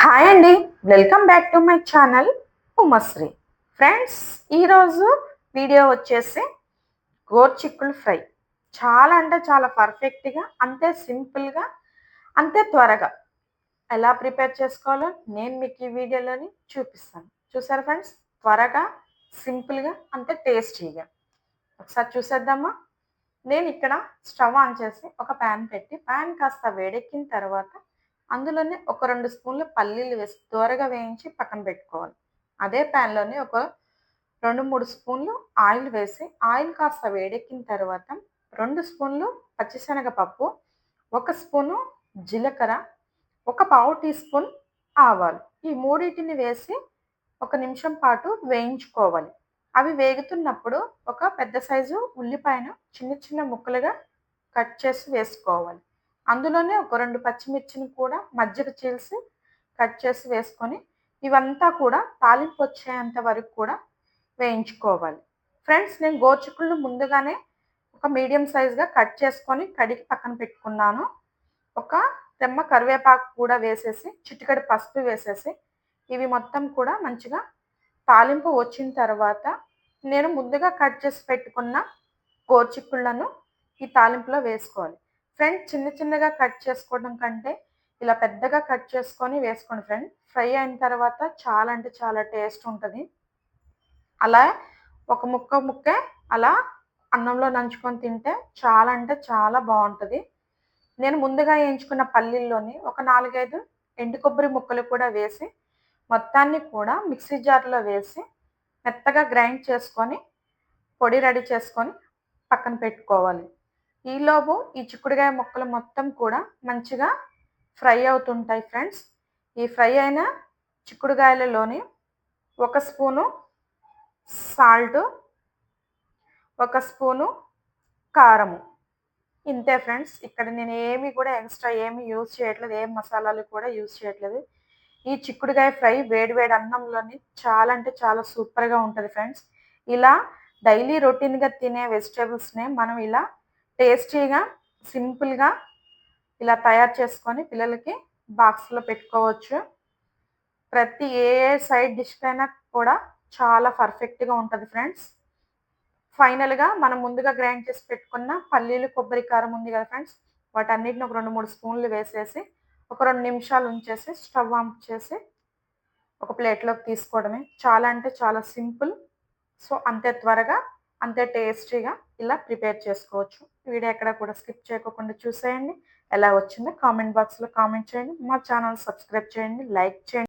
Hi అండి. Welcome back to my channel Umashri. Friends, ఈరోజు video వచ్చేసి గోరుచిక్కుడు ఫ్రై. చాలా అంటే చాలా పర్ఫెక్ట్‌గా, అంతే సింపుల్‌గా, అంతే త్వరగా ఎలా ప్రిపేర్ చేసుకోవాలో నేను మీకు ఈ వీడియోలోని చూపిస్తాను. చూసారా ఫ్రెండ్స్? త్వరగా, సింపుల్‌గా, అంతే టేస్టీగా. ఒకసారి చూసేద్దామా? నేను ఇక్కడ స్టవ్ ఆన్ చేసి ఒక పాన్ పెట్టి, పాన్ కాస్త వేడెక్కిన తర్వాత అందులోనే ఒక 2 స్పూన్లు పల్లీలు వేసి దోరగా వేయించి పక్కన పెట్టుకోవాలి. అదే పాన్‌లోనే ఒక 2, 3 స్పూన్లు ఆయిల్ వేసి, ఆయిల్ కాస్త వేడెక్కిన తర్వాత 2 స్పూన్లు పచ్చిశనగపప్పు, 1 స్పూను జీలకర్ర, ఒక పావు టీ స్పూన్ ఆవాలు. ఈ మూడిటిని వేసి ఒక నిమిషం పాటు వేయించుకోవాలి. అవి వేగుతున్నప్పుడు ఒక పెద్ద సైజు ఉల్లిపాయను చిన్న చిన్న ముక్కలుగా కట్ చేసి వేసుకోవాలి. అందులోనే ఒక 2 పచ్చిమిర్చిని కూడా మధ్యకు చీల్చి కట్ చేసి వేసుకొని, ఇవంతా కూడా తాలింపొచ్చేంత వరకు కూడా వేయించుకోవాలి. ఫ్రెండ్స్, నేను గోరుచిక్కుడును ముందుగానే ఒక మీడియం సైజ్‌గా కట్ చేసుకొని కడిగి పక్కన పెట్టుకున్నాను. ఒక రెమ్మ కరివేపాకు కూడా వేసేసి, చిటికెడు పసుపు వేసేసి, ఇవి మొత్తం కూడా మంచిగా తాలింపు వచ్చిన తర్వాత, నేను ముందుగా కట్ చేసి పెట్టుకున్న గోరుచిక్కుడులను ఈ తాలింపులో వేసుకోవాలి. ఫ్రెండ్స్, చిన్న చిన్నగా కట్ చేసుకోవడం కంటే, ఇలా పెద్దగా కట్ చేసుకొని వేసుకోండి ఫ్రెండ్. ఫ్రై అయిన తర్వాత చాలా అంటే చాలా టేస్ట్ ఉంటది. అలా ఒక ముక్క ముక్కే అలా అన్నంలో నంచుకొని తింటే చాలా అంటే చాలా బావుంటది. నేను ముందుగా వేయించుకున్న పల్లీల్లోని ఒక 4, 5 ఎండు కొబ్బరి ముక్కలు కూడా వేసి, మొత్తాన్ని కూడా మిక్సీ జార్‌లో వేసి మెత్తగా గ్రైండ్ చేసుకొని, పొడి రెడీ చేసుకొని పక్కన పెట్టుకోవాలి. ఈలోపు ఈ చిక్కుడుగాయ ముక్కలు మొత్తం కూడా మంచిగా ఫ్రై అవుతుంటాయి ఫ్రెండ్స్. ఈ ఫ్రై అయిన చిక్కుడుగాయలలోని 1 స్పూను సాల్టు, 1 స్పూను కారము. ఇంతే ఫ్రెండ్స్. ఇక్కడ నేను ఏమి కూడా ఎక్స్‌ట్రా ఏమి యూజ్ చేయట్లేదు. ఏ మసాలాలు కూడా యూజ్ చేయట్లేదు. ఈ చిక్కుడుగాయ ఫ్రై వేడి వేడి అన్నంలోని చాలా అంటే చాలా సూపర్‌గా ఉంటది ఫ్రెండ్స్. ఇలా డైలీ రొటీన్‌గా తినే వెజిటబుల్స్‌నే మనం ఇలా టేస్టీగా, సింపుల్‌గా ఇలా తయారు చేసుకొని పిల్లలకి బాక్స్‌లో పెట్టుకోవచ్చు. ప్రతి ఏ సైడ్ డిష్‌కైనా కూడా చాలా పర్ఫెక్ట్‌గా ఉంటది ఫ్రెండ్స్. ఫైనల్‌గా మనం ముందుగా గ్రైండ్ చేసి పెట్టుకున్న పల్లీలు, కొబ్బరి కారం ఉంది కదా ఫ్రెండ్స్! వాటన్నిటిని ఒక 2, 3 స్పూన్లు వేసేసి, ఒక 2 నిమిషాలు ఉంచేసి స్టవ్ ఆఫ్ చేసి ఒక ప్లేట్‌లోకి తీసుకోవడమే. చాలా అంటే చాలా సింపుల్. సో, అంతే త్వరగా, అంతే టేస్టీగా ఇలా ప్రిపేర్ చేసుకోవచ్చు. వీడియో ఎక్కడ కూడా స్కిప్ చేయకోకుండా చూసేయండి. ఎలా వచ్చిందో కామెంట్ బాక్స్‌లో కామెంట్ చేయండి. మా ఛానల్ సబ్స్క్రైబ్ చేయండి, లైక్ చేయండి.